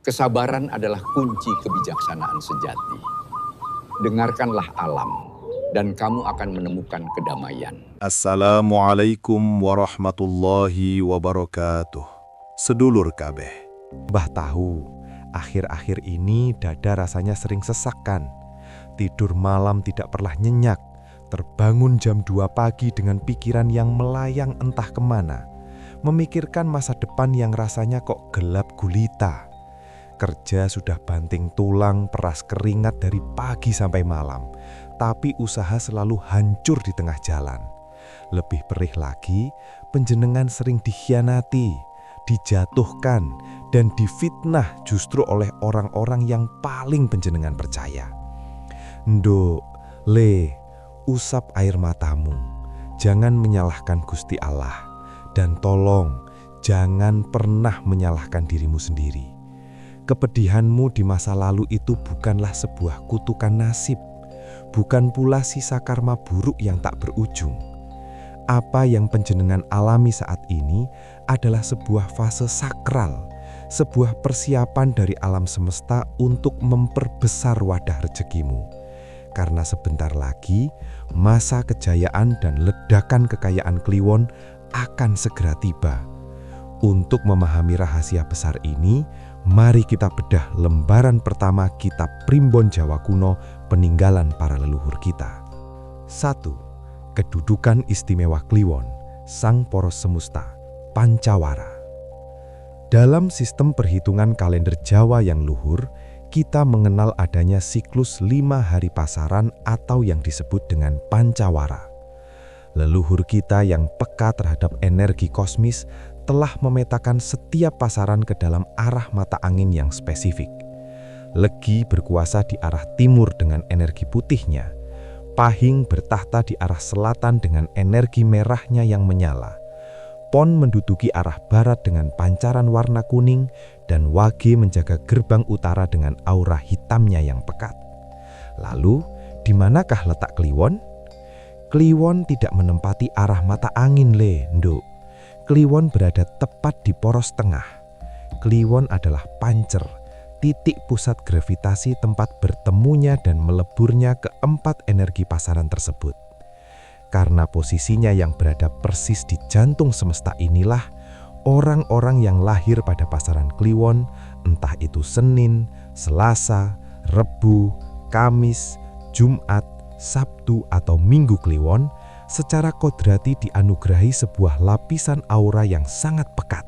Kesabaran adalah kunci kebijaksanaan sejati. Dengarkanlah alam, dan kamu akan menemukan kedamaian. Assalamualaikum warahmatullahi wabarakatuh. Sedulur kabeh. Mbah tahu, akhir-akhir ini dada rasanya sering sesak kan. Tidur malam tidak pernah nyenyak. Terbangun jam 2 pagi dengan pikiran yang melayang entah kemana. Memikirkan masa depan yang rasanya kok gelap gulita. Kerja sudah banting tulang, peras keringat dari pagi sampai malam. Tapi usaha selalu hancur di tengah jalan. Lebih perih lagi, penjenengan sering dikhianati, dijatuhkan, dan difitnah justru oleh orang-orang yang paling penjenengan percaya. Nduk, le, usap air matamu. Jangan menyalahkan Gusti Allah. Dan tolong, jangan pernah menyalahkan dirimu sendiri. Kepedihanmu di masa lalu itu bukanlah sebuah kutukan nasib. Bukan pula sisa karma buruk yang tak berujung. Apa yang penjenengan alami saat ini adalah sebuah fase sakral, sebuah persiapan dari alam semesta untuk memperbesar wadah rezekimu. Karena sebentar lagi, masa kejayaan dan ledakan kekayaan Kliwon akan segera tiba. Untuk memahami rahasia besar ini, mari kita bedah lembaran pertama kitab Primbon Jawa Kuno peninggalan para leluhur kita. 1. Kedudukan istimewa Kliwon, Sang Poros Semesta, Pancawara. Dalam sistem perhitungan kalender Jawa yang luhur, kita mengenal adanya siklus 5 hari pasaran atau yang disebut dengan Pancawara. Leluhur kita yang peka terhadap energi kosmis telah memetakan setiap pasaran ke dalam arah mata angin yang spesifik. Legi berkuasa di arah timur dengan energi putihnya. Pahing bertahta di arah selatan dengan energi merahnya yang menyala. Pon menduduki arah barat dengan pancaran warna kuning, dan Wage menjaga gerbang utara dengan aura hitamnya yang pekat. Lalu, di manakah letak Kliwon? Kliwon tidak menempati arah mata angin, Nduk. Kliwon berada tepat di poros tengah. Kliwon adalah pancer, titik pusat gravitasi tempat bertemunya dan meleburnya keempat energi pasaran tersebut. Karena posisinya yang berada persis di jantung semesta inilah, orang-orang yang lahir pada pasaran Kliwon, entah itu Senin, Selasa, Rebu, Kamis, Jumat, Sabtu atau Minggu Kliwon, secara kodrati dianugerahi sebuah lapisan aura yang sangat pekat,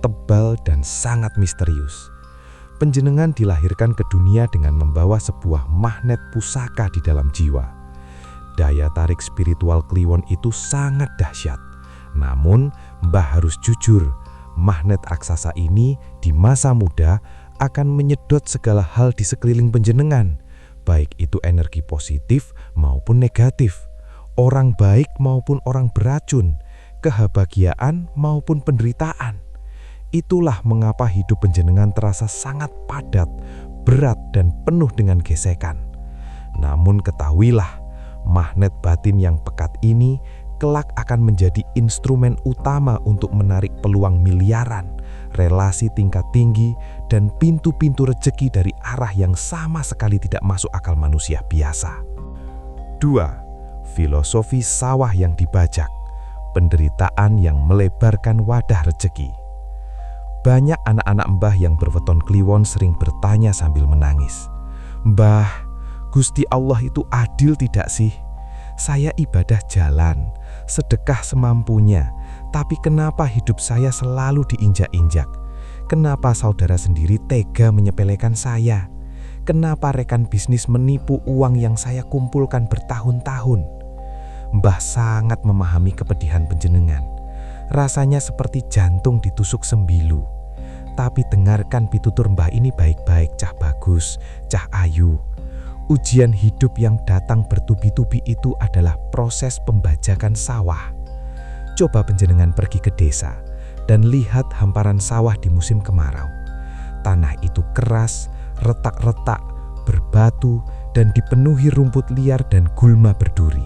tebal dan sangat misterius. Penjenengan dilahirkan ke dunia dengan membawa sebuah magnet pusaka di dalam jiwa. Daya tarik spiritual Kliwon itu sangat dahsyat. Namun, Mbah harus jujur, magnet aksasa ini di masa muda akan menyedot segala hal di sekeliling penjenengan, baik itu energi positif maupun negatif, orang baik maupun orang beracun, kebahagiaan maupun penderitaan. Itulah mengapa hidup penjenengan terasa sangat padat, berat dan penuh dengan gesekan. Namun ketahuilah, magnet batin yang pekat ini kelak akan menjadi instrumen utama untuk menarik peluang miliaran, relasi tingkat tinggi, dan pintu-pintu rezeki dari arah yang sama sekali tidak masuk akal manusia biasa. 2. Filosofi sawah yang dibajak, penderitaan yang melebarkan wadah rezeki. Banyak anak-anak Mbah yang berweton Kliwon sering bertanya sambil menangis, "Mbah, Gusti Allah itu adil tidak sih? Saya ibadah jalan, sedekah semampunya, tapi kenapa hidup saya selalu diinjak-injak? Kenapa saudara sendiri tega menyepelekan saya? Kenapa rekan bisnis menipu uang yang saya kumpulkan bertahun-tahun?" Mbah sangat memahami kepedihan penjenengan. Rasanya seperti jantung ditusuk sembilu. Tapi dengarkan pitutur Mbah ini baik-baik, Cah Bagus, Cah Ayu. Ujian hidup yang datang bertubi-tubi itu adalah proses pembajakan sawah. Coba penjenengan pergi ke desa dan lihat hamparan sawah di musim kemarau. Tanah itu keras, retak-retak, berbatu, dan dipenuhi rumput liar dan gulma berduri.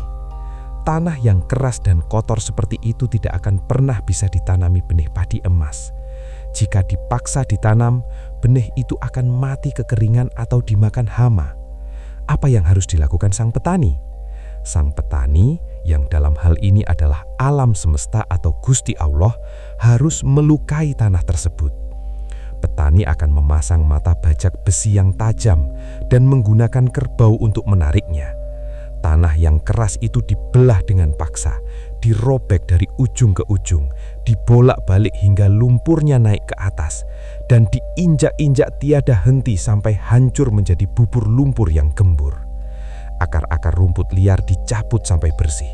Tanah yang keras dan kotor seperti itu tidak akan pernah bisa ditanami benih padi emas. Jika dipaksa ditanam, benih itu akan mati kekeringan atau dimakan hama. Apa yang harus dilakukan sang petani? Sang petani, yang dalam hal ini adalah alam semesta atau Gusti Allah, harus melukai tanah tersebut. Petani akan memasang mata bajak besi yang tajam dan menggunakan kerbau untuk menariknya. Tanah yang keras itu dibelah dengan paksa, dirobek dari ujung ke ujung, dibolak-balik hingga lumpurnya naik ke atas, dan diinjak-injak tiada henti sampai hancur menjadi bubur lumpur yang gembur. Akar-akar rumput liar dicabut sampai bersih.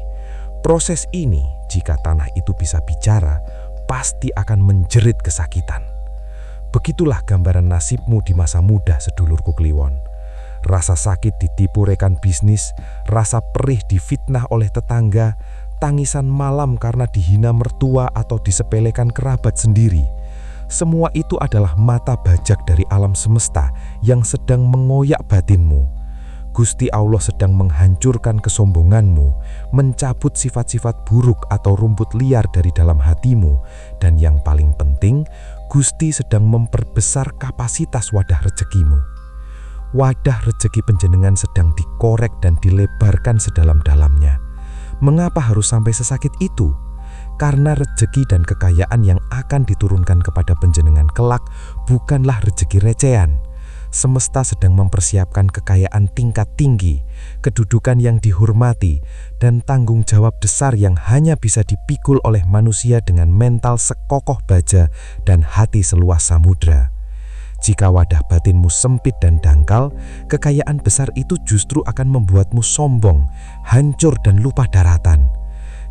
Proses ini, jika tanah itu bisa bicara, pasti akan menjerit kesakitan. Begitulah gambaran nasibmu di masa muda, sedulurku Kliwon. Rasa sakit ditipu rekan bisnis, rasa perih difitnah oleh tetangga, tangisan malam karena dihina mertua atau disepelekan kerabat sendiri. Semua itu adalah mata bajak dari alam semesta yang sedang mengoyak batinmu. Gusti Allah sedang menghancurkan kesombonganmu, mencabut sifat-sifat buruk atau rumput liar dari dalam hatimu, dan yang paling penting, Gusti sedang memperbesar kapasitas wadah rezekimu. Wadah rezeki panjenengan sedang dikorek dan dilebarkan sedalam-dalamnya. Mengapa harus sampai sesakit itu? Karena rezeki dan kekayaan yang akan diturunkan kepada panjenengan kelak bukanlah rezeki recehan. Semesta sedang mempersiapkan kekayaan tingkat tinggi, kedudukan yang dihormati, dan tanggung jawab besar yang hanya bisa dipikul oleh manusia dengan mental sekokoh baja dan hati seluas samudra. Jika wadah batinmu sempit dan dangkal, kekayaan besar itu justru akan membuatmu sombong, hancur dan lupa daratan.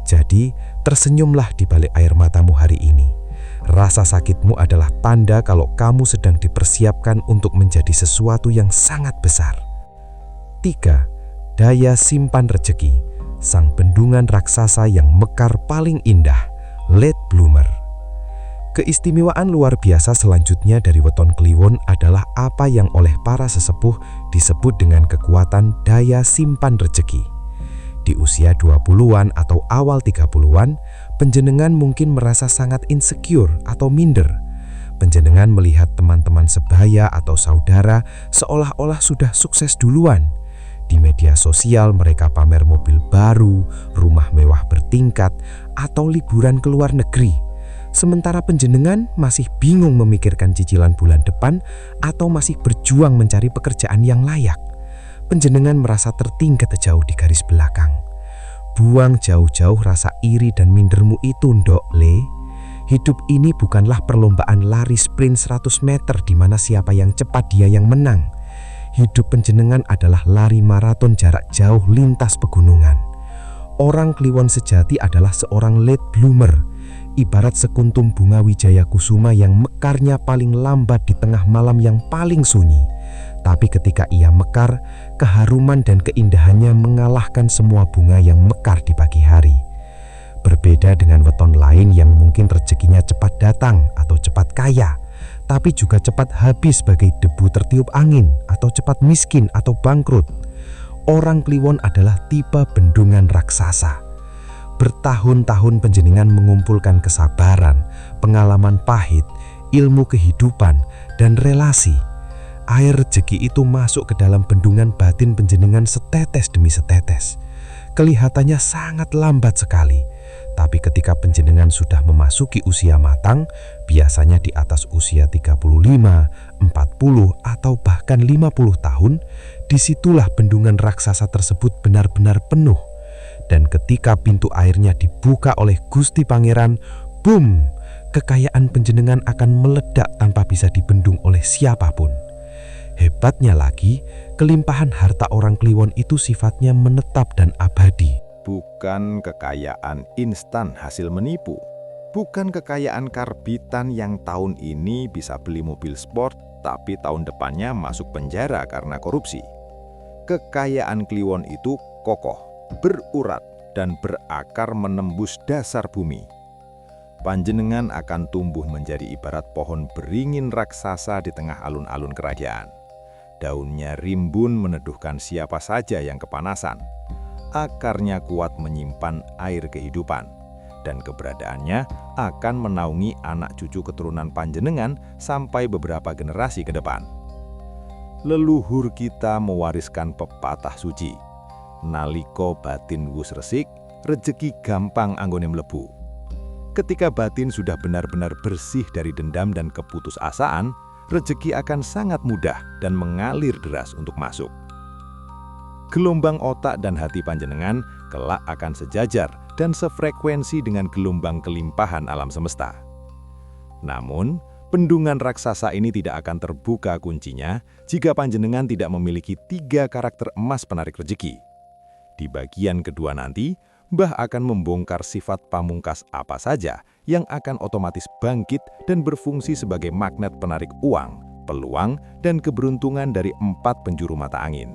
Jadi, tersenyumlah di balik air matamu hari ini. Rasa sakitmu adalah tanda kalau kamu sedang dipersiapkan untuk menjadi sesuatu yang sangat besar. 3. Daya simpan rezeki, sang bendungan raksasa yang mekar paling indah, late bloomer. Keistimewaan luar biasa selanjutnya dari weton Kliwon adalah apa yang oleh para sesepuh disebut dengan kekuatan daya simpan rezeki. Di usia 20-an atau awal 30-an, panjenengan mungkin merasa sangat insecure atau minder. Panjenengan melihat teman-teman sebaya atau saudara seolah-olah sudah sukses duluan. Di media sosial mereka pamer mobil baru, rumah mewah bertingkat, atau liburan ke luar negeri. Sementara panjenengan masih bingung memikirkan cicilan bulan depan atau masih berjuang mencari pekerjaan yang layak. Panjenengan merasa tertinggal jauh di garis belakang. Buang jauh-jauh rasa iri dan mindermu itu, ndok le. Hidup ini bukanlah perlombaan lari sprint 100 meter di mana siapa yang cepat dia yang menang. Hidup panjenengan adalah lari maraton jarak jauh lintas pegunungan. Orang Kliwon sejati adalah seorang late bloomer, ibarat sekuntum bunga wijaya kusuma yang mekarnya paling lambat di tengah malam yang paling sunyi. Tapi ketika ia mekar, keharuman dan keindahannya mengalahkan semua bunga yang mekar di pagi hari. Berbeda dengan weton lain yang mungkin rezekinya cepat datang atau cepat kaya, tapi juga cepat habis sebagai debu tertiup angin atau cepat miskin atau bangkrut. Orang Kliwon adalah tipe bendungan raksasa. Bertahun-tahun panjenengan mengumpulkan kesabaran, pengalaman pahit, ilmu kehidupan, dan relasi. Air rezeki itu masuk ke dalam bendungan batin panjenengan setetes demi setetes. Kelihatannya sangat lambat sekali, tapi ketika panjenengan sudah memasuki usia matang, biasanya di atas usia 35, 40, atau bahkan 50 tahun, disitulah bendungan raksasa tersebut benar-benar penuh. Dan ketika pintu airnya dibuka oleh Gusti Pangeran, boom, kekayaan panjenengan akan meledak tanpa bisa dibendung oleh siapapun. Hebatnya lagi, kelimpahan harta orang Kliwon itu sifatnya menetap dan abadi. Bukan kekayaan instan hasil menipu. Bukan kekayaan karbitan yang tahun ini bisa beli mobil sport, tapi tahun depannya masuk penjara karena korupsi. Kekayaan Kliwon itu kokoh, berurat, dan berakar menembus dasar bumi. Panjenengan akan tumbuh menjadi ibarat pohon beringin raksasa di tengah alun-alun kerajaan. Daunnya rimbun meneduhkan siapa saja yang kepanasan. Akarnya kuat menyimpan air kehidupan. dan keberadaannya akan menaungi anak cucu keturunan panjenengan sampai beberapa generasi ke depan. Leluhur kita mewariskan pepatah suci, naliko batin wus resik, rejeki gampang anggone mlebu. Ketika batin sudah benar-benar bersih dari dendam dan keputusasaan, rejeki akan sangat mudah dan mengalir deras untuk masuk. Gelombang otak dan hati panjenengan kelak akan sejajar dan sefrekuensi dengan gelombang kelimpahan alam semesta. Namun, bendungan raksasa ini tidak akan terbuka kuncinya jika panjenengan tidak memiliki 3 karakter emas penarik rejeki. Di bagian kedua nanti, Mbah akan membongkar sifat pamungkas apa saja yang akan otomatis bangkit dan berfungsi sebagai magnet penarik uang, peluang, dan keberuntungan dari 4 penjuru mata angin.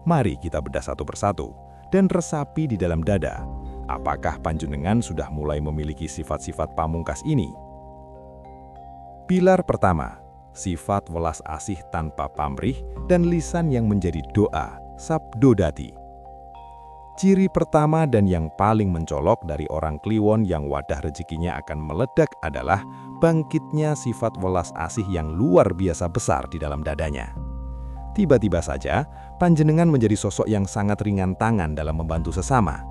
Mari kita bedah satu persatu dan resapi di dalam dada. Apakah panjenengan sudah mulai memiliki sifat-sifat pamungkas ini? Pilar pertama, sifat welas asih tanpa pamrih dan lisan yang menjadi doa, sabdodati. Ciri pertama dan yang paling mencolok dari orang Kliwon yang wadah rezekinya akan meledak adalah bangkitnya sifat welas asih yang luar biasa besar di dalam dadanya. Tiba-tiba saja, panjenengan menjadi sosok yang sangat ringan tangan dalam membantu sesama.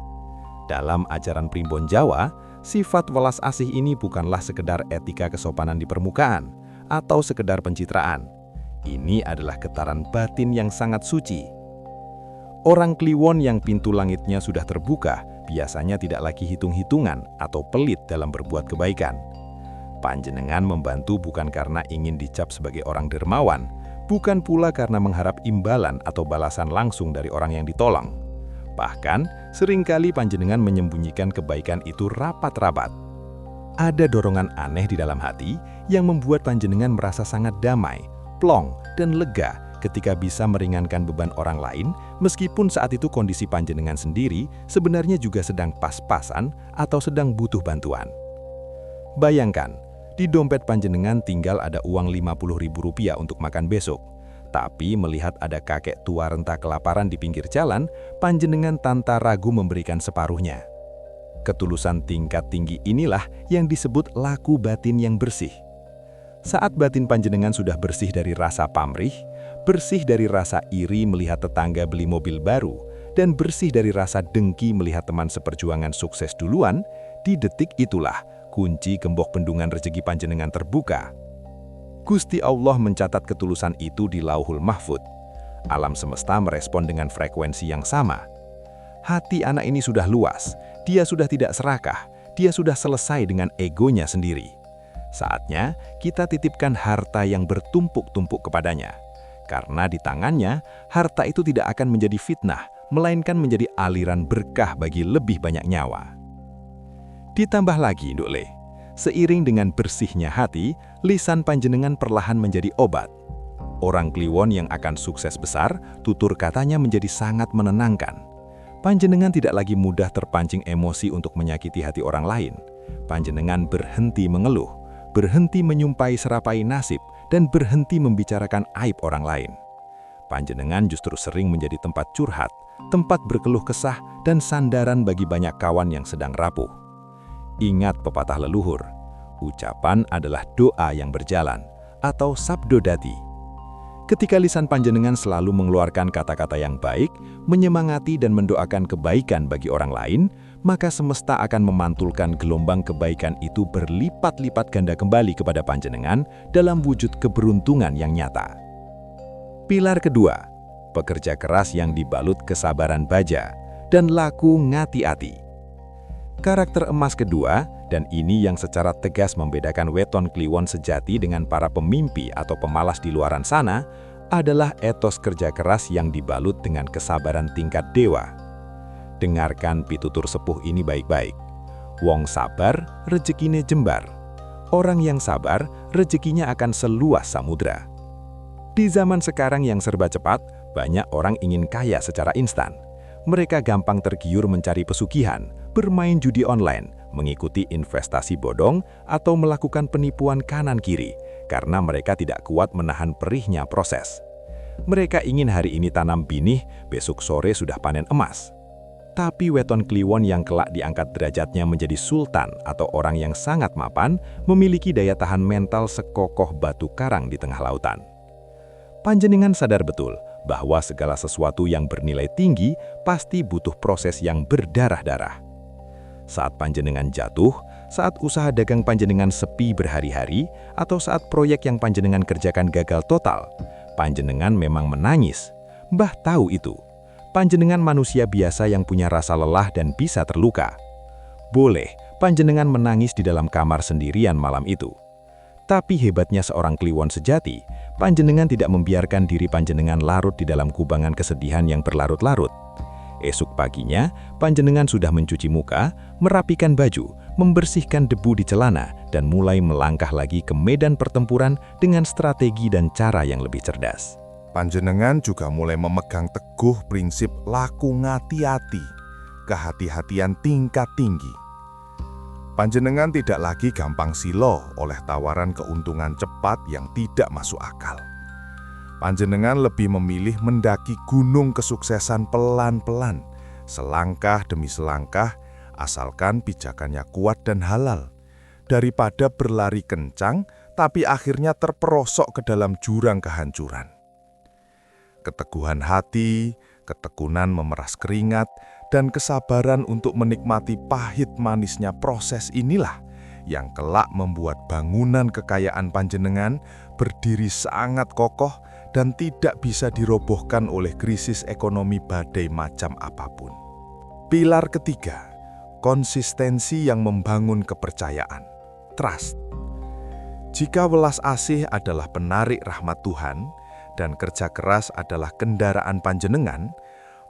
Dalam ajaran Primbon Jawa, sifat welas asih ini bukanlah sekedar etika kesopanan di permukaan atau sekedar pencitraan. Ini adalah getaran batin yang sangat suci. Orang Kliwon yang pintu langitnya sudah terbuka biasanya tidak lagi hitung-hitungan atau pelit dalam berbuat kebaikan. Panjenengan membantu bukan karena ingin dicap sebagai orang dermawan, bukan pula karena mengharap imbalan atau balasan langsung dari orang yang ditolong. Bahkan, seringkali panjenengan menyembunyikan kebaikan itu rapat-rapat. Ada dorongan aneh di dalam hati yang membuat panjenengan merasa sangat damai, plong, dan lega ketika bisa meringankan beban orang lain, meskipun saat itu kondisi panjenengan sendiri sebenarnya juga sedang pas-pasan atau sedang butuh bantuan. Bayangkan, di dompet panjenengan tinggal ada uang Rp50.000 untuk makan besok. Tapi melihat ada kakek tua renta kelaparan di pinggir jalan, panjenengan tanpa ragu memberikan separuhnya. Ketulusan tingkat tinggi inilah yang disebut laku batin yang bersih. Saat batin panjenengan sudah bersih dari rasa pamrih, bersih dari rasa iri melihat tetangga beli mobil baru, dan bersih dari rasa dengki melihat teman seperjuangan sukses duluan, di detik itulah kunci gembok bendungan rezeki panjenengan terbuka. Gusti Allah mencatat ketulusan itu di Lauhul Mahfud. Alam semesta merespon dengan frekuensi yang sama. Hati anak ini sudah luas, dia sudah tidak serakah, dia sudah selesai dengan egonya sendiri. Saatnya kita titipkan harta yang bertumpuk-tumpuk kepadanya. Karena di tangannya, harta itu tidak akan menjadi fitnah, melainkan menjadi aliran berkah bagi lebih banyak nyawa. Ditambah lagi, Nduk Le, seiring dengan bersihnya hati, lisan panjenengan perlahan menjadi obat. Orang Kliwon yang akan sukses besar, tutur katanya menjadi sangat menenangkan. Panjenengan tidak lagi mudah terpancing emosi untuk menyakiti hati orang lain. Panjenengan berhenti mengeluh, berhenti menyumpai serapai nasib, dan berhenti membicarakan aib orang lain. Panjenengan justru sering menjadi tempat curhat, tempat berkeluh kesah, dan sandaran bagi banyak kawan yang sedang rapuh. Ingat pepatah leluhur, ucapan adalah doa yang berjalan, atau sabdodati. Ketika lisan panjenengan selalu mengeluarkan kata-kata yang baik, menyemangati dan mendoakan kebaikan bagi orang lain, maka semesta akan memantulkan gelombang kebaikan itu berlipat-lipat ganda kembali kepada panjenengan dalam wujud keberuntungan yang nyata. Pilar kedua, pekerja keras yang dibalut kesabaran baja dan laku ngati-ati. Karakter emas kedua, dan ini yang secara tegas membedakan weton Kliwon sejati dengan para pemimpi atau pemalas di luaran sana, adalah etos kerja keras yang dibalut dengan kesabaran tingkat dewa. Dengarkan pitutur sepuh ini baik-baik. Wong sabar, rezekine jembar. Orang yang sabar, rezekinya akan seluas samudra. Di zaman sekarang yang serba cepat, banyak orang ingin kaya secara instan. Mereka gampang tergiur mencari pesugihan, bermain judi online, mengikuti investasi bodong, atau melakukan penipuan kanan-kiri, karena mereka tidak kuat menahan perihnya proses. Mereka ingin hari ini tanam benih, besok sore sudah panen emas. Tapi weton kliwon yang kelak diangkat derajatnya menjadi sultan atau orang yang sangat mapan memiliki daya tahan mental sekokoh batu karang di tengah lautan. Panjenengan sadar betul bahwa segala sesuatu yang bernilai tinggi pasti butuh proses yang berdarah-darah. Saat panjenengan jatuh, saat usaha dagang panjenengan sepi berhari-hari, atau saat proyek yang panjenengan kerjakan gagal total, panjenengan memang menangis. Mbah tahu itu. Panjenengan manusia biasa yang punya rasa lelah dan bisa terluka. Boleh, panjenengan menangis di dalam kamar sendirian malam itu. Tapi hebatnya seorang kliwon sejati, panjenengan tidak membiarkan diri panjenengan larut di dalam kubangan kesedihan yang berlarut-larut. Esok paginya, panjenengan sudah mencuci muka, merapikan baju, membersihkan debu di celana, dan mulai melangkah lagi ke medan pertempuran dengan strategi dan cara yang lebih cerdas. Panjenengan juga mulai memegang teguh prinsip laku ngati-ati, kehati-hatian tingkat tinggi. Panjenengan tidak lagi gampang silo oleh tawaran keuntungan cepat yang tidak masuk akal. Panjenengan lebih memilih mendaki gunung kesuksesan pelan-pelan, selangkah demi selangkah, asalkan pijakannya kuat dan halal, daripada berlari kencang tapi akhirnya terperosok ke dalam jurang kehancuran. Keteguhan hati, ketekunan memeras keringat, dan kesabaran untuk menikmati pahit manisnya proses inilah yang kelak membuat bangunan kekayaan panjenengan berdiri sangat kokoh dan tidak bisa dirobohkan oleh krisis ekonomi badai macam apapun. Pilar ketiga, konsistensi yang membangun kepercayaan, trust. Jika welas asih adalah penarik rahmat Tuhan, dan kerja keras adalah kendaraan panjenengan,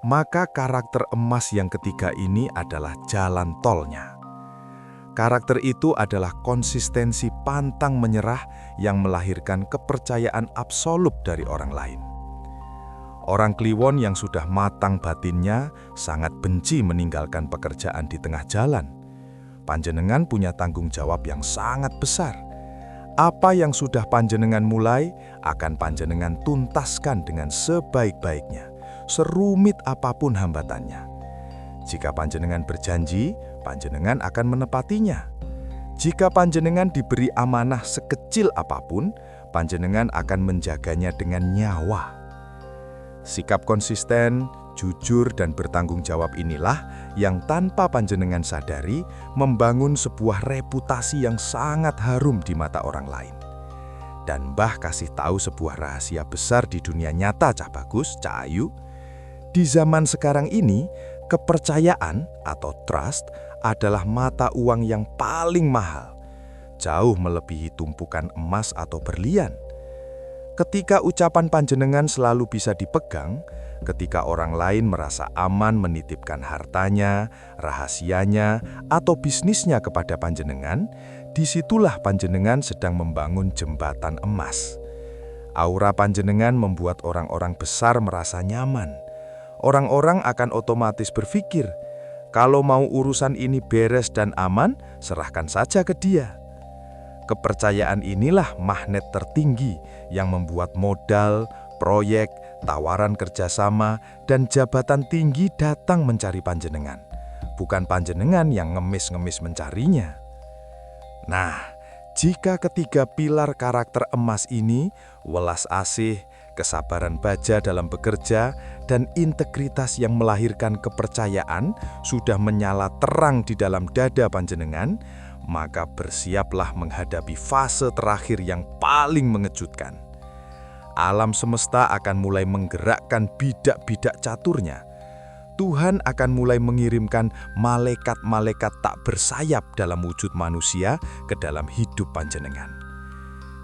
maka karakter emas yang ketiga ini adalah jalan tolnya. Karakter itu adalah konsistensi pantang menyerah yang melahirkan kepercayaan absolut dari orang lain. Orang kliwon yang sudah matang batinnya sangat benci meninggalkan pekerjaan di tengah jalan. Panjenengan punya tanggung jawab yang sangat besar. Apa yang sudah panjenengan mulai akan panjenengan tuntaskan dengan sebaik-baiknya, serumit apapun hambatannya. Jika panjenengan berjanji, panjenengan akan menepatinya. Jika panjenengan diberi amanah sekecil apapun, panjenengan akan menjaganya dengan nyawa. Sikap konsisten, jujur, dan bertanggung jawab inilah yang tanpa panjenengan sadari membangun sebuah reputasi yang sangat harum di mata orang lain. Dan Mbah kasih tahu sebuah rahasia besar di dunia nyata, Cah Bagus, Cah Ayu. Di zaman sekarang ini, kepercayaan atau trust adalah mata uang yang paling mahal, jauh melebihi tumpukan emas atau berlian. Ketika ucapan panjenengan selalu bisa dipegang, ketika orang lain merasa aman menitipkan hartanya, rahasianya, atau bisnisnya kepada panjenengan, disitulah panjenengan sedang membangun jembatan emas. Aura panjenengan membuat orang-orang besar merasa nyaman. Orang-orang akan otomatis berpikir, kalau mau urusan ini beres dan aman, serahkan saja ke dia. Kepercayaan inilah magnet tertinggi yang membuat modal, proyek, tawaran kerjasama, dan jabatan tinggi datang mencari panjenengan. Bukan panjenengan yang ngemis-ngemis mencarinya. Nah, jika ketiga pilar karakter emas ini, welas asih, kesabaran baja dalam bekerja, dan integritas yang melahirkan kepercayaan sudah menyala terang di dalam dada panjenengan, maka bersiaplah menghadapi fase terakhir yang paling mengejutkan. Alam semesta akan mulai menggerakkan bidak-bidak caturnya. Tuhan akan mulai mengirimkan malaikat-malaikat tak bersayap dalam wujud manusia ke dalam hidup panjenengan.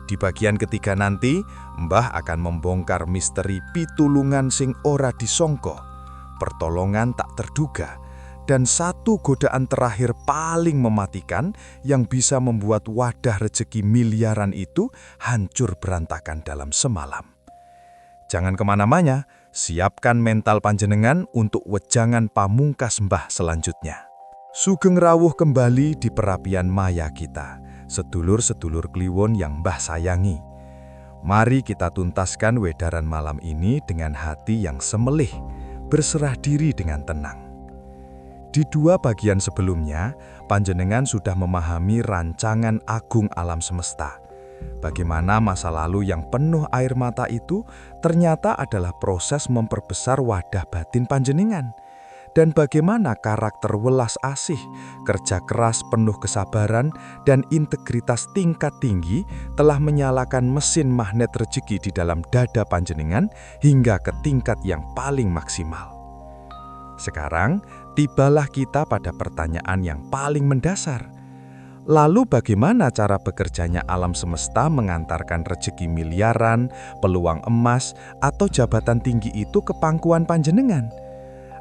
Di bagian ketiga nanti, Mbah akan membongkar misteri pitulungan sing ora disongko, pertolongan tak terduga, dan satu godaan terakhir paling mematikan yang bisa membuat wadah rezeki miliaran itu hancur berantakan dalam semalam. Jangan kemana-mana, siapkan mental panjenengan untuk wejangan pamungkas Mbah selanjutnya. Sugeng rawuh kembali di perapian maya kita, sedulur-sedulur kliwon yang Mbah sayangi. Mari kita tuntaskan wedaran malam ini dengan hati yang semelih, berserah diri dengan tenang. Di dua bagian sebelumnya, panjenengan sudah memahami rancangan agung alam semesta. Bagaimana masa lalu yang penuh air mata itu ternyata adalah proses memperbesar wadah batin panjenengan. Dan bagaimana karakter welas asih, kerja keras penuh kesabaran, dan integritas tingkat tinggi telah menyalakan mesin magnet rezeki di dalam dada panjenengan hingga ke tingkat yang paling maksimal. Sekarang, tibalah kita pada pertanyaan yang paling mendasar. Lalu bagaimana cara bekerjanya alam semesta mengantarkan rezeki miliaran, peluang emas, atau jabatan tinggi itu ke pangkuan panjenengan?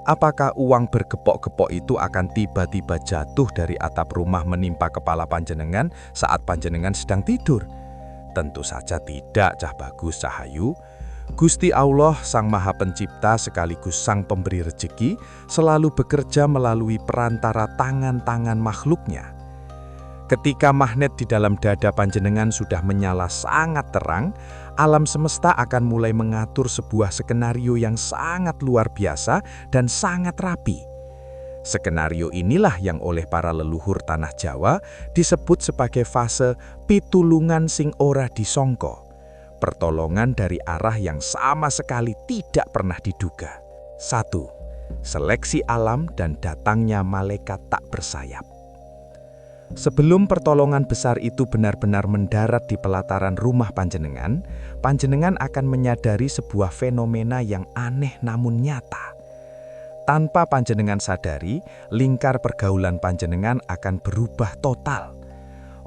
Apakah uang bergepok-gepok itu akan tiba-tiba jatuh dari atap rumah menimpa kepala panjenengan saat panjenengan sedang tidur? Tentu saja tidak, Cah Bagus Cahayu. Gusti Allah Sang Maha Pencipta sekaligus Sang Pemberi Rezeki selalu bekerja melalui perantara tangan-tangan makhluknya. Ketika magnet di dalam dada panjenengan sudah menyala sangat terang, alam semesta akan mulai mengatur sebuah skenario yang sangat luar biasa dan sangat rapi. Skenario inilah yang oleh para leluhur tanah Jawa disebut sebagai fase pitulungan sing ora disongko. Pertolongan dari arah yang sama sekali tidak pernah diduga. 1. Seleksi alam dan datangnya malaikat tak bersayap. Sebelum pertolongan besar itu benar-benar mendarat di pelataran rumah panjenengan, panjenengan akan menyadari sebuah fenomena yang aneh namun nyata. Tanpa panjenengan sadari, lingkar pergaulan panjenengan akan berubah total.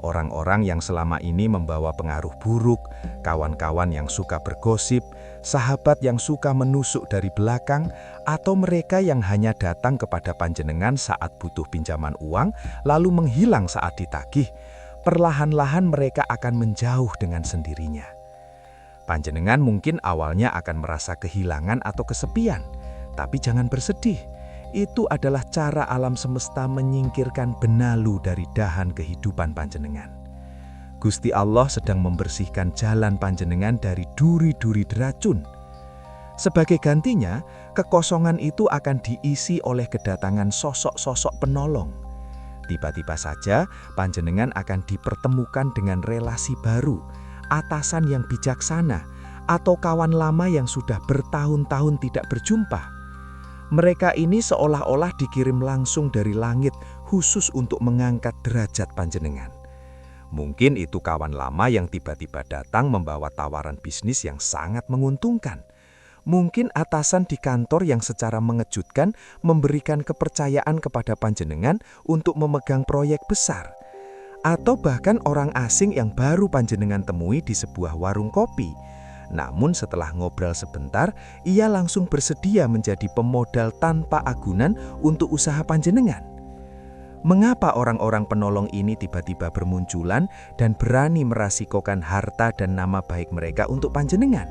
Orang-orang yang selama ini membawa pengaruh buruk, kawan-kawan yang suka bergosip, sahabat yang suka menusuk dari belakang, atau mereka yang hanya datang kepada panjenengan saat butuh pinjaman uang, lalu menghilang saat ditagih, perlahan-lahan mereka akan menjauh dengan sendirinya. Panjenengan mungkin awalnya akan merasa kehilangan atau kesepian, tapi jangan bersedih. Itu adalah cara alam semesta menyingkirkan benalu dari dahan kehidupan panjenengan. Gusti Allah sedang membersihkan jalan panjenengan dari duri-duri deracun. Sebagai gantinya, kekosongan itu akan diisi oleh kedatangan sosok-sosok penolong. Tiba-tiba saja, panjenengan akan dipertemukan dengan relasi baru, atasan yang bijaksana, atau kawan lama yang sudah bertahun-tahun tidak berjumpa. Mereka ini seolah-olah dikirim langsung dari langit khusus untuk mengangkat derajat panjenengan. Mungkin itu kawan lama yang tiba-tiba datang membawa tawaran bisnis yang sangat menguntungkan. Mungkin atasan di kantor yang secara mengejutkan memberikan kepercayaan kepada panjenengan untuk memegang proyek besar. Atau bahkan orang asing yang baru panjenengan temui di sebuah warung kopi. Namun setelah ngobrol sebentar, ia langsung bersedia menjadi pemodal tanpa agunan untuk usaha panjenengan. Mengapa orang-orang penolong ini tiba-tiba bermunculan dan berani merasikokan harta dan nama baik mereka untuk panjenengan?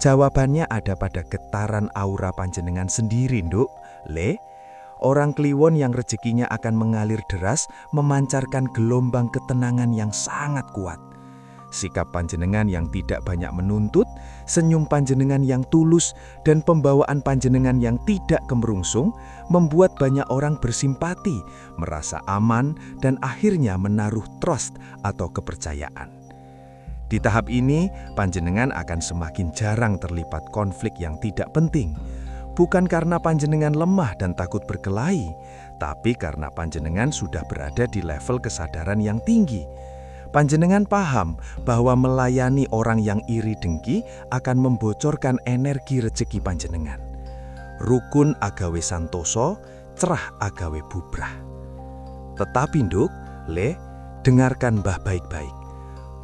Jawabannya ada pada getaran aura panjenengan sendiri, Nduk. Orang Kliwon yang rezekinya akan mengalir deras memancarkan gelombang ketenangan yang sangat kuat. Sikap panjenengan yang tidak banyak menuntut, senyum panjenengan yang tulus, dan pembawaan panjenengan yang tidak kemerungsung membuat banyak orang bersimpati, merasa aman, dan akhirnya menaruh trust atau kepercayaan. Di tahap ini, panjenengan akan semakin jarang terlibat konflik yang tidak penting. Bukan karena panjenengan lemah dan takut berkelahi, tapi karena panjenengan sudah berada di level kesadaran yang tinggi. Panjenengan paham bahwa melayani orang yang iri dengki akan membocorkan energi rezeki panjenengan. Rukun agawe santoso, cerah agawe bubrah. Tetapi Nduk, dengarkan Mbah baik-baik.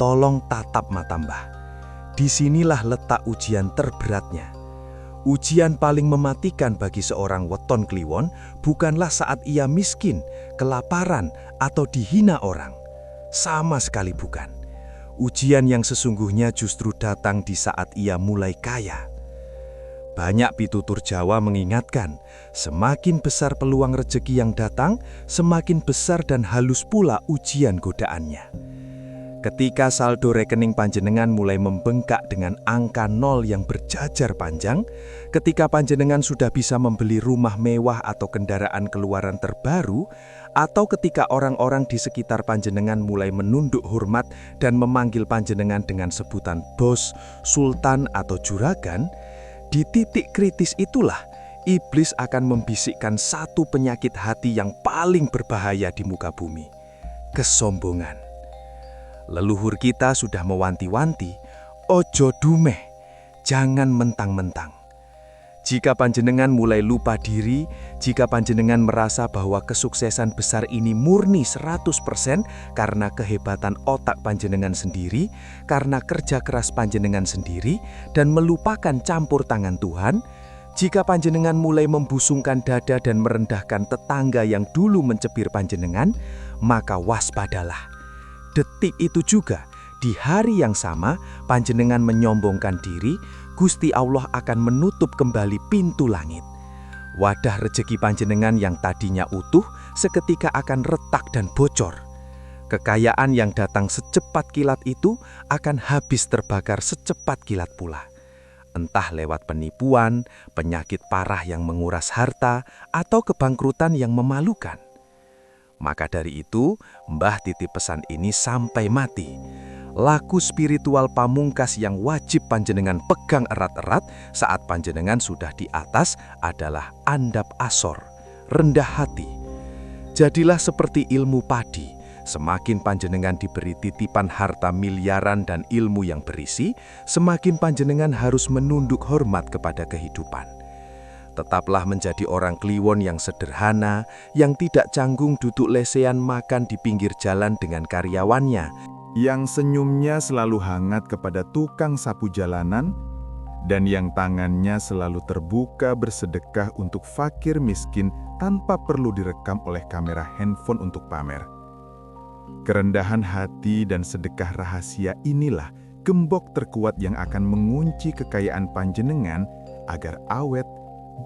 Tolong tatap mata Mbah. Disinilah letak ujian terberatnya. Ujian paling mematikan bagi seorang weton Kliwon bukanlah saat ia miskin, kelaparan, atau dihina orang. Sama sekali bukan. Ujian yang sesungguhnya justru datang di saat ia mulai kaya. Banyak pitutur Jawa mengingatkan, semakin besar peluang rezeki yang datang, semakin besar dan halus pula ujian godaannya. Ketika saldo rekening panjenengan mulai membengkak dengan angka nol yang berjajar panjang, ketika panjenengan sudah bisa membeli rumah mewah atau kendaraan keluaran terbaru, atau ketika orang-orang di sekitar panjenengan mulai menunduk hormat dan memanggil panjenengan dengan sebutan bos, sultan, atau juragan, di titik kritis itulah iblis akan membisikkan satu penyakit hati yang paling berbahaya di muka bumi: kesombongan. Leluhur kita sudah mewanti-wanti, ojo dumeh, jangan mentang-mentang. Jika panjenengan mulai lupa diri, jika panjenengan merasa bahwa kesuksesan besar ini murni 100% karena kehebatan otak panjenengan sendiri, karena kerja keras panjenengan sendiri, dan melupakan campur tangan Tuhan, jika panjenengan mulai membusungkan dada dan merendahkan tetangga yang dulu mencibir panjenengan, maka waspadalah. Detik itu juga, di hari yang sama, panjenengan menyombongkan diri, Gusti Allah akan menutup kembali pintu langit. Wadah rejeki panjenengan yang tadinya utuh, seketika akan retak dan bocor. Kekayaan yang datang secepat kilat itu akan habis terbakar secepat kilat pula. Entah lewat penipuan, penyakit parah yang menguras harta, atau kebangkrutan yang memalukan. Maka dari itu, Mbah titip pesan ini sampai mati. Laku spiritual pamungkas yang wajib panjenengan pegang erat-erat saat panjenengan sudah di atas adalah andap asor, rendah hati. Jadilah seperti ilmu padi. Semakin panjenengan diberi titipan harta miliaran dan ilmu yang berisi, semakin panjenengan harus menunduk hormat kepada kehidupan. Tetaplah menjadi orang kliwon yang sederhana, yang tidak canggung duduk lesehan makan di pinggir jalan dengan karyawannya, yang senyumnya selalu hangat kepada tukang sapu jalanan, dan yang tangannya selalu terbuka bersedekah untuk fakir miskin tanpa perlu direkam oleh kamera handphone untuk pamer. Kerendahan hati dan sedekah rahasia inilah gembok terkuat yang akan mengunci kekayaan panjenengan agar awet,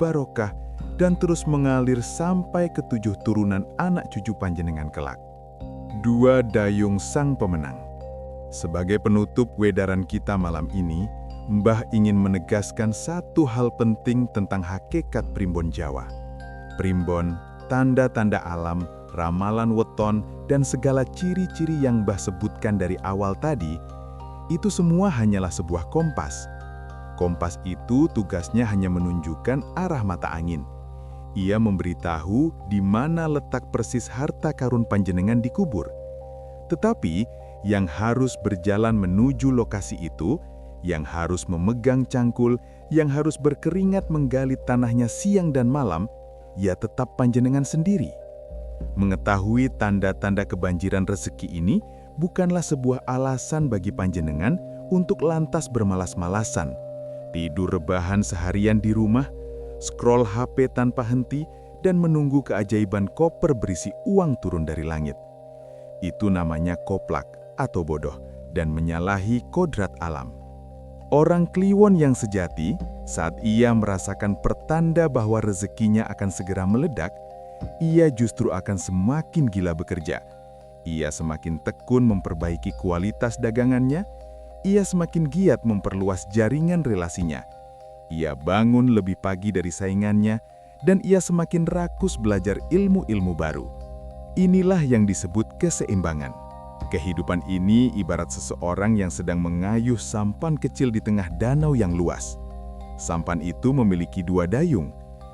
barokah, dan terus mengalir sampai ke 7 turunan anak cucu panjenengan kelak. 2 dayung sang pemenang. Sebagai penutup wedaran kita malam ini, Mbah ingin menegaskan satu hal penting tentang hakikat primbon Jawa. Primbon, tanda-tanda alam, ramalan weton, dan segala ciri-ciri yang Mbah sebutkan dari awal tadi, itu semua hanyalah sebuah kompas. Kompas itu tugasnya hanya menunjukkan arah mata angin. Ia memberitahu di mana letak persis harta karun panjenengan dikubur. Tetapi yang harus berjalan menuju lokasi itu, yang harus memegang cangkul, yang harus berkeringat menggali tanahnya siang dan malam, ya tetap panjenengan sendiri. Mengetahui tanda-tanda kebanjiran rezeki ini bukanlah sebuah alasan bagi panjenengan untuk lantas bermalas-malasan, tidur rebahan seharian di rumah, scroll HP tanpa henti, dan menunggu keajaiban koper berisi uang turun dari langit. Itu namanya koplak atau bodoh dan menyalahi kodrat alam. Orang kliwon yang sejati, saat ia merasakan pertanda bahwa rezekinya akan segera meledak, ia justru akan semakin gila bekerja. Ia semakin tekun memperbaiki kualitas dagangannya. Ia semakin giat memperluas jaringan relasinya. Ia bangun lebih pagi dari saingannya, dan ia semakin rakus belajar ilmu-ilmu baru. Inilah yang disebut keseimbangan. Kehidupan ini ibarat seseorang yang sedang mengayuh sampan kecil di tengah danau yang luas. Sampan itu memiliki 2 dayung.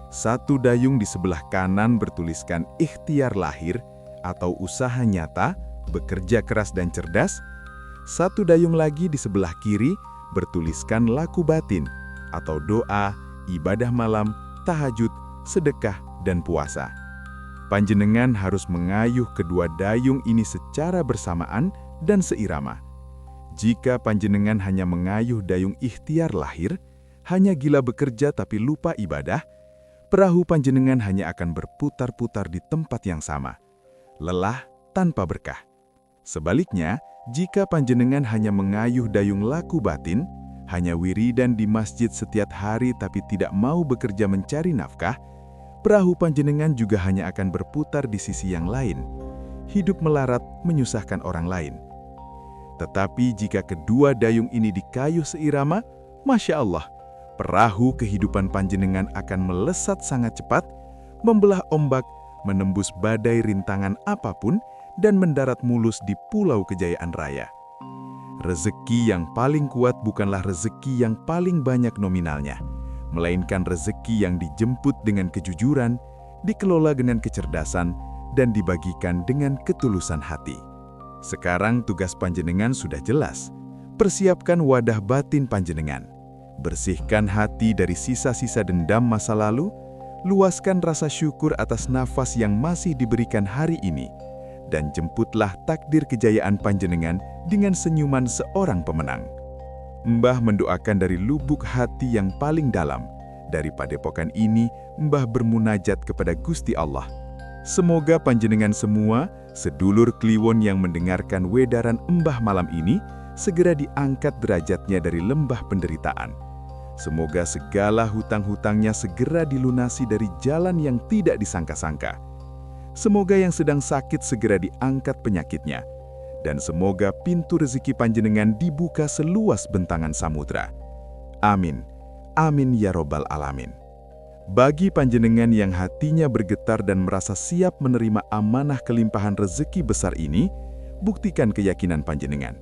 Satu dayung di sebelah kanan bertuliskan ikhtiar lahir atau usaha nyata, bekerja keras dan cerdas. Satu dayung lagi di sebelah kiri bertuliskan laku batin atau doa, ibadah malam, tahajud, sedekah, dan puasa. Panjenengan harus mengayuh kedua dayung ini secara bersamaan dan seirama. Jika panjenengan hanya mengayuh dayung ikhtiar lahir, hanya gila bekerja tapi lupa ibadah, perahu panjenengan hanya akan berputar-putar di tempat yang sama, lelah tanpa berkah. Sebaliknya, jika panjenengan hanya mengayuh dayung laku batin, hanya wiridan di masjid setiap hari tapi tidak mau bekerja mencari nafkah, perahu panjenengan juga hanya akan berputar di sisi yang lain. Hidup melarat menyusahkan orang lain. Tetapi jika kedua dayung ini dikayuh seirama, Masya Allah, perahu kehidupan panjenengan akan melesat sangat cepat, membelah ombak, menembus badai rintangan apapun, dan mendarat mulus di Pulau Kejayaan Raya. Rezeki yang paling kuat bukanlah rezeki yang paling banyak nominalnya, melainkan rezeki yang dijemput dengan kejujuran, dikelola dengan kecerdasan, dan dibagikan dengan ketulusan hati. Sekarang tugas panjenengan sudah jelas. Persiapkan wadah batin panjenengan. Bersihkan hati dari sisa-sisa dendam masa lalu, luaskan rasa syukur atas nafas yang masih diberikan hari ini, dan jemputlah takdir kejayaan panjenengan dengan senyuman seorang pemenang. Mbah mendoakan dari lubuk hati yang paling dalam. Dari padepokan ini, Mbah bermunajat kepada Gusti Allah. Semoga panjenengan semua, sedulur Kliwon yang mendengarkan wedaran Mbah malam ini, segera diangkat derajatnya dari lembah penderitaan. Semoga segala hutang-hutangnya segera dilunasi dari jalan yang tidak disangka-sangka. Semoga yang sedang sakit segera diangkat penyakitnya. Dan semoga pintu rezeki panjenengan dibuka seluas bentangan samudra. Amin. Amin ya Robbal Alamin. Bagi panjenengan yang hatinya bergetar dan merasa siap menerima amanah kelimpahan rezeki besar ini, buktikan keyakinan panjenengan.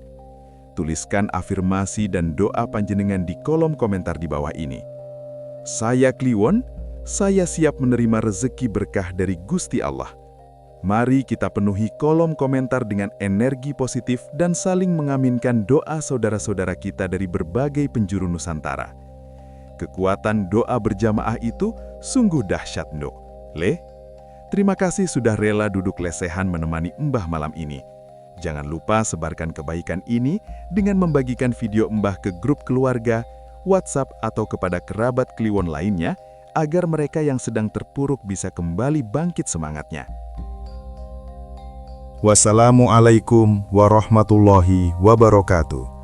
Tuliskan afirmasi dan doa panjenengan di kolom komentar di bawah ini. Saya Kliwon, saya siap menerima rezeki berkah dari Gusti Allah. Mari kita penuhi kolom komentar dengan energi positif dan saling mengaminkan doa saudara-saudara kita dari berbagai penjuru Nusantara. Kekuatan doa berjamaah itu sungguh dahsyat, Nduk. Terima kasih sudah rela duduk lesehan menemani Mbah malam ini. Jangan lupa sebarkan kebaikan ini dengan membagikan video Mbah ke grup keluarga, WhatsApp, atau kepada kerabat Kliwon lainnya, agar mereka yang sedang terpuruk bisa kembali bangkit semangatnya. Wassalamualaikum warahmatullahi wabarakatuh.